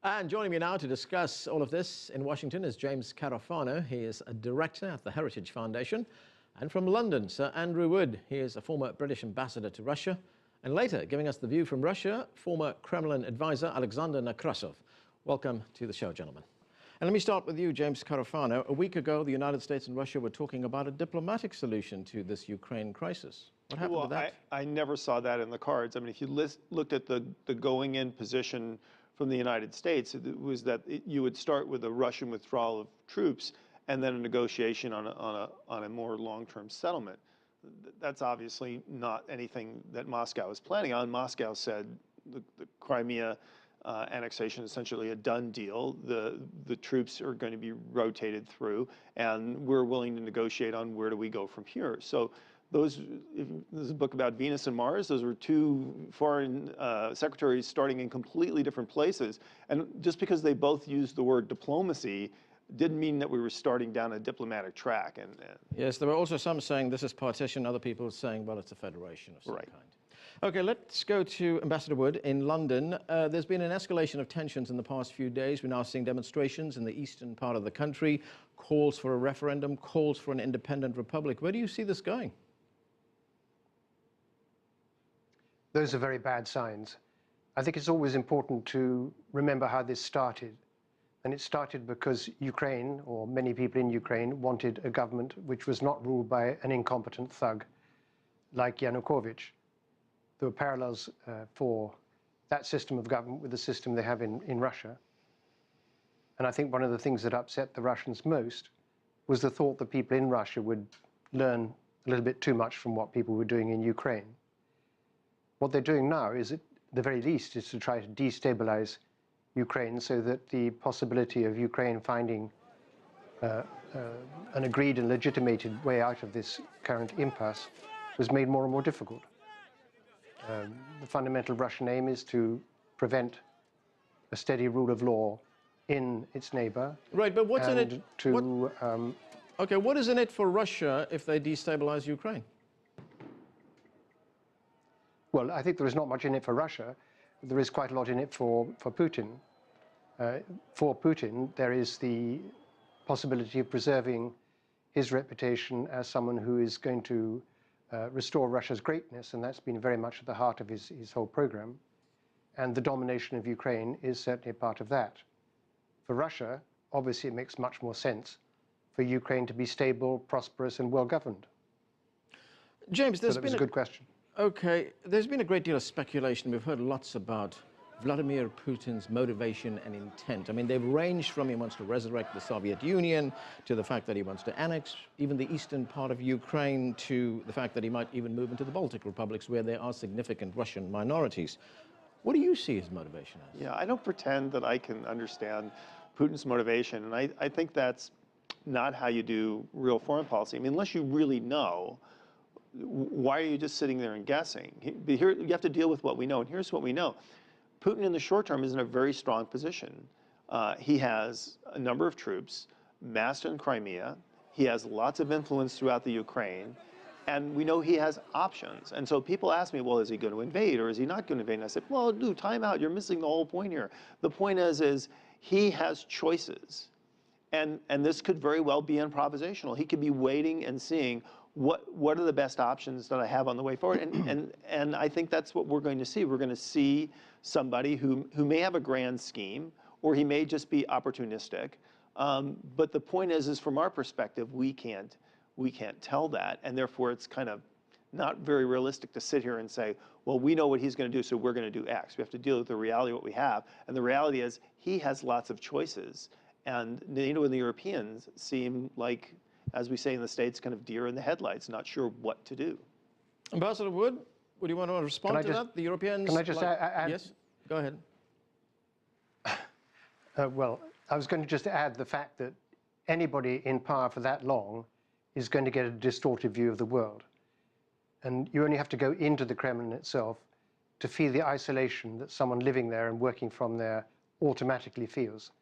And joining me now to discuss all of this in Washington is James Carafano. He is a director at the Heritage Foundation. And from London, Sir Andrew Wood. He is a former British ambassador to Russia. And later, giving us the view from Russia, former Kremlin advisor Alexander Nekrasov. Welcome to the show, gentlemen. And let me start with you, James Carafano. A week ago, the United States and Russia were talking about a diplomatic solution to this Ukraine crisis. What happened to that? I never saw that in the cards. I mean, if you looked at the going-in position from the United States, it was that you would start with a Russian withdrawal of troops and then a negotiation on a more long-term settlement. That's obviously not anything that Moscow is planning on. Moscow said the Crimea annexation is essentially a done deal. The troops are going to be rotated through, and we're willing to negotiate on where do we go from here. So this is a book about Venus and Mars. Those were two foreign secretaries starting in completely different places. And just because they both used the word diplomacy didn't mean that we were starting down a diplomatic track. Yes, there were also some saying this is partition, other people saying, well, it's a federation of some kind. Okay, let's go to Ambassador Wood in London. There's been an escalation of tensions in the past few days. We're now seeing demonstrations in the eastern part of the country, calls for a referendum, calls for an independent republic. Where do you see this going? Those are very bad signs. I think it's always important to remember how this started. And it started because Ukraine, or many people in Ukraine, wanted a government which was not ruled by an incompetent thug like Yanukovych. There were parallels for that system of government with the system they have in Russia. And I think one of the things that upset the Russians most was the thought that people in Russia would learn a little bit too much from what people were doing in Ukraine. What they're doing now is, at the very least, is to try to destabilize Ukraine so that the possibility of Ukraine finding an agreed and legitimated way out of this current impasse was made more and more difficult. The fundamental Russian aim is to prevent a steady rule of law in its neighbor. Right, but what's in it? Okay, what is in it for Russia if they destabilize Ukraine? Well, I think there is not much in it for Russia. There is quite a lot in it for Putin. For Putin, there is the possibility of preserving his reputation as someone who is going to restore Russia's greatness, and that's been very much at the heart of his whole program. And the domination of Ukraine is certainly a part of that. For Russia, obviously, it makes much more sense for Ukraine to be stable, prosperous, and well-governed. James, that was a good question. Okay, there's been a great deal of speculation. We've heard lots about Vladimir Putin's motivation and intent. I mean, they've ranged from he wants to resurrect the Soviet Union to the fact that he wants to annex even the eastern part of Ukraine to the fact that he might even move into the Baltic republics where there are significant Russian minorities. What do you see his motivation as? Yeah, I don't pretend that I can understand Putin's motivation, and I think that's not how you do real foreign policy. I mean, unless you really know, why are you just sitting there and guessing? Here, you have to deal with what we know, and here's what we know. Putin in the short term is in a very strong position. He has a number of troops massed in Crimea. He has lots of influence throughout the Ukraine, and we know he has options. And so people ask me, well, is he going to invade or is he not going to invade? And I said, well, dude, time out. You're missing the whole point here. The point is he has choices. And this could very well be improvisational. He could be waiting and seeing what are the best options that I have on the way forward. And I think that's what we're going to see. We're going to see somebody who may have a grand scheme, or he may just be opportunistic. But the point is from our perspective, we can't tell that. And therefore, it's kind of not very realistic to sit here and say, well, we know what he's going to do, so we're going to do X. We have to deal with the reality of what we have. And the reality is he has lots of choices. And NATO and the Europeans seem like, as we say in the States, kind of deer in the headlights, not sure what to do. Ambassador Wood, would you want to respond to that? The Europeans... Can I just add? Yes, go ahead. Well, I was going to just add the fact that anybody in power for that long is going to get a distorted view of the world. And you only have to go into the Kremlin itself to feel the isolation that someone living there and working from there automatically feels.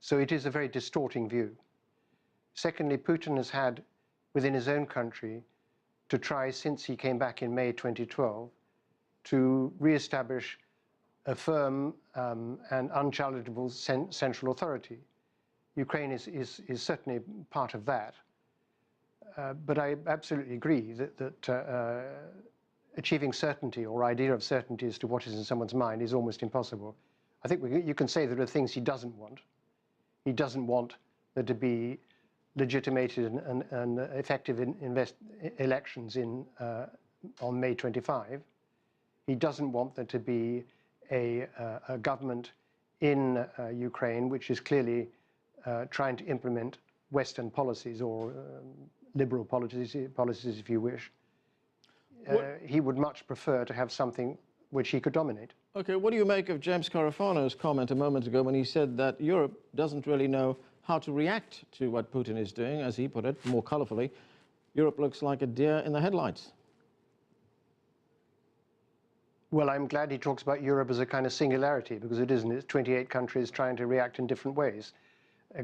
So it is a very distorting view. Secondly, Putin has had, within his own country, to try, since he came back in May 2012, to re-establish a firm and unchallengeable central authority. Ukraine is certainly part of that. But I absolutely agree that achieving certainty or idea of certainty as to what is in someone's mind is almost impossible. I think you can say there are things he doesn't want. He doesn't want there to be legitimated and effective elections on May 25. He doesn't want there to be a government in Ukraine which is clearly trying to implement Western policies or liberal policies, if you wish. He would much prefer to have something which he could dominate. Okay, what do you make of James Carafano's comment a moment ago when he said that Europe doesn't really know how to react to what Putin is doing, as he put it, more colourfully? Europe looks like a deer in the headlights. Well, I'm glad he talks about Europe as a kind of singularity, because it isn't. It's 28 countries trying to react in different ways.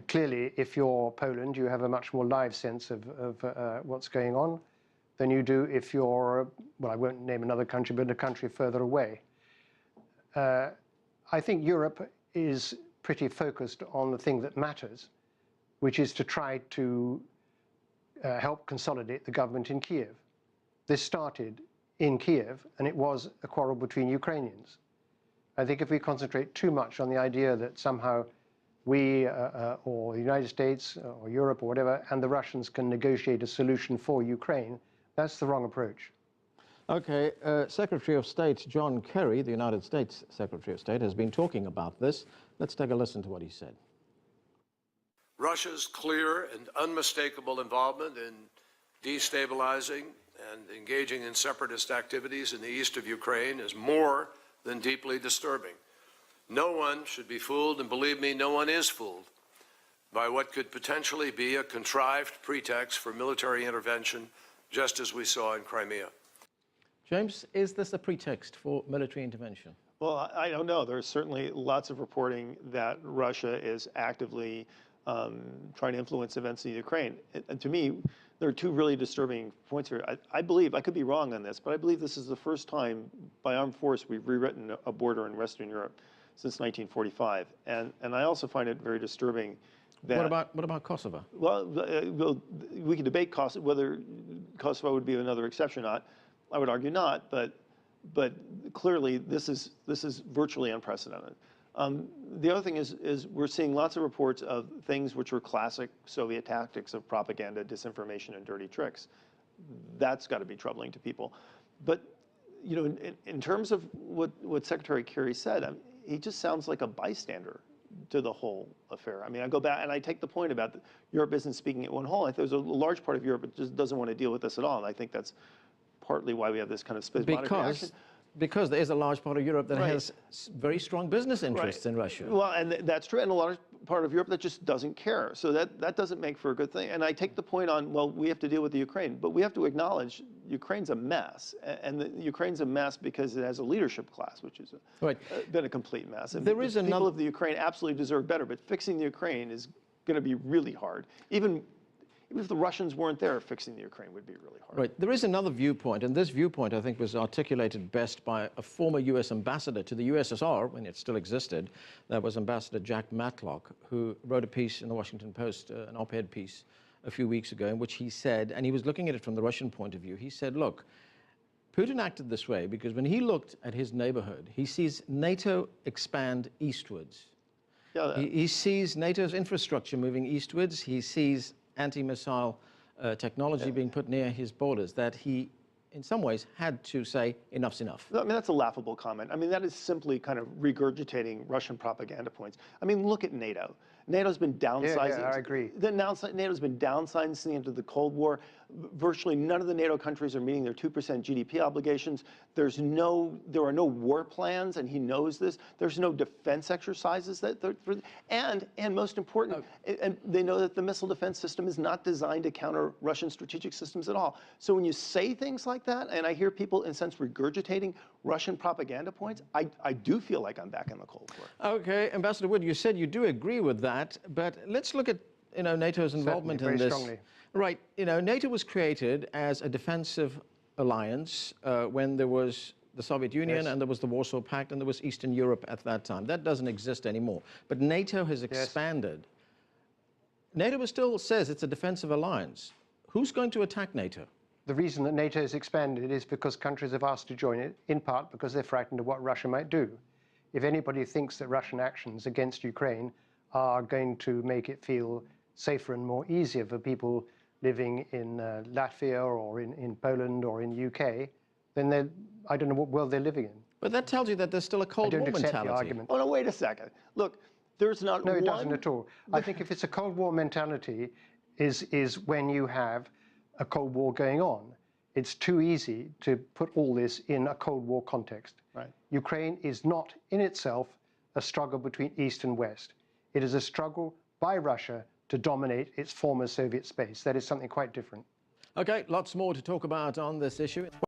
Clearly, if you're Poland, you have a much more live sense of what's going on than you do if you're, well, I won't name another country, but a country further away. I think Europe is pretty focused on the thing that matters, which is to try to help consolidate the government in Kiev. This started in Kiev, and it was a quarrel between Ukrainians. I think if we concentrate too much on the idea that somehow we, or the United States, or Europe, or whatever, and the Russians can negotiate a solution for Ukraine, that's the wrong approach. Okay, Secretary of State John Kerry, the United States Secretary of State, has been talking about this. Let's take a listen to what he said. Russia's clear and unmistakable involvement in destabilizing and engaging in separatist activities in the east of Ukraine is more than deeply disturbing. No one should be fooled, and believe me, no one is fooled, by what could potentially be a contrived pretext for military intervention, just as we saw in Crimea. James, is this a pretext for military intervention? Well, I don't know. There's certainly lots of reporting that Russia is actively trying to influence events in Ukraine. And to me, there are two really disturbing points here. I believe, I could be wrong on this, but I believe this is the first time by armed force we've rewritten a border in Western Europe since 1945. And I also find it very disturbing that... What about Kosovo? Well, we can debate whether Kosovo would be another exception or not. I would argue not, but clearly this is virtually unprecedented. The other thing is we're seeing lots of reports of things which were classic Soviet tactics of propaganda, disinformation, and dirty tricks. That's got to be troubling to people. But you know, in terms of what Secretary Kerry said, he just sounds like a bystander to the whole affair. I mean, I go back and I take the point about Europe isn't speaking at one whole. I think there's a large part of Europe that just doesn't want to deal with this at all, and I think that's partly why we have this kind of spasmodic reaction. Because there is a large part of Europe that has very strong business interests in Russia. Well, and that's true, and a large part of Europe that just doesn't care. So that doesn't make for a good thing. And I take the point on, well, we have to deal with the Ukraine, but we have to acknowledge Ukraine's a mess, and Ukraine's a mess because it has a leadership class, which is been a complete mess. And there is people of the Ukraine absolutely deserve better, but fixing the Ukraine is going to be really hard. Even if the Russians weren't there, fixing the Ukraine would be really hard. Right. There is another viewpoint, and this viewpoint, I think, was articulated best by a former U.S. ambassador to the USSR, when it still existed. That was Ambassador Jack Matlock, who wrote a piece in the Washington Post, an op-ed piece a few weeks ago, in which he said, and he was looking at it from the Russian point of view, he said, look, Putin acted this way because when he looked at his neighborhood, he sees NATO expand eastwards. Yeah, he sees NATO's infrastructure moving eastwards. He sees anti-missile technology being put near his borders, that he, in some ways, had to say, enough's enough. I mean, that's a laughable comment. I mean, that is simply kind of regurgitating Russian propaganda points. I mean, look at NATO. NATO's been downsizing. Yeah, I agree. NATO's been downsizing since the end of the Cold War. Virtually none of the NATO countries are meeting their 2% GDP obligations. There are no war plans, and he knows this. There's no defense exercises and most important, and they know that the missile defense system is not designed to counter Russian strategic systems at all. So when you say things like that, and I hear people in a sense regurgitating Russian propaganda points, I do feel like I'm back in the Cold War. Okay, Ambassador Wood, you said you do agree with that, but let's look at NATO's involvement in this. Strongly. Right, NATO was created as a defensive alliance when there was the Soviet Union, Yes. and there was the Warsaw Pact, and there was Eastern Europe at that time. That doesn't exist anymore. But NATO has expanded. NATO still says it's a defensive alliance. Who's going to attack NATO? The reason that NATO has expanded is because countries have asked to join it, in part because they're frightened of what Russia might do. If anybody thinks that Russian actions against Ukraine are going to make it feel safer and more easier for people living in Latvia or in Poland or in UK, then I don't know what world they're living in. But that tells you that there's still a I Cold don't War accept mentality. the argument. Oh, no, wait a second. Look, there's not No, one... it doesn't at all. I think if it's a Cold War mentality, is when you have a Cold War going on. It's too easy to put all this in a Cold War context. Right. Ukraine is not in itself a struggle between East and West. It is a struggle by Russia to dominate its former Soviet space. That is something quite different. Okay, lots more to talk about on this issue.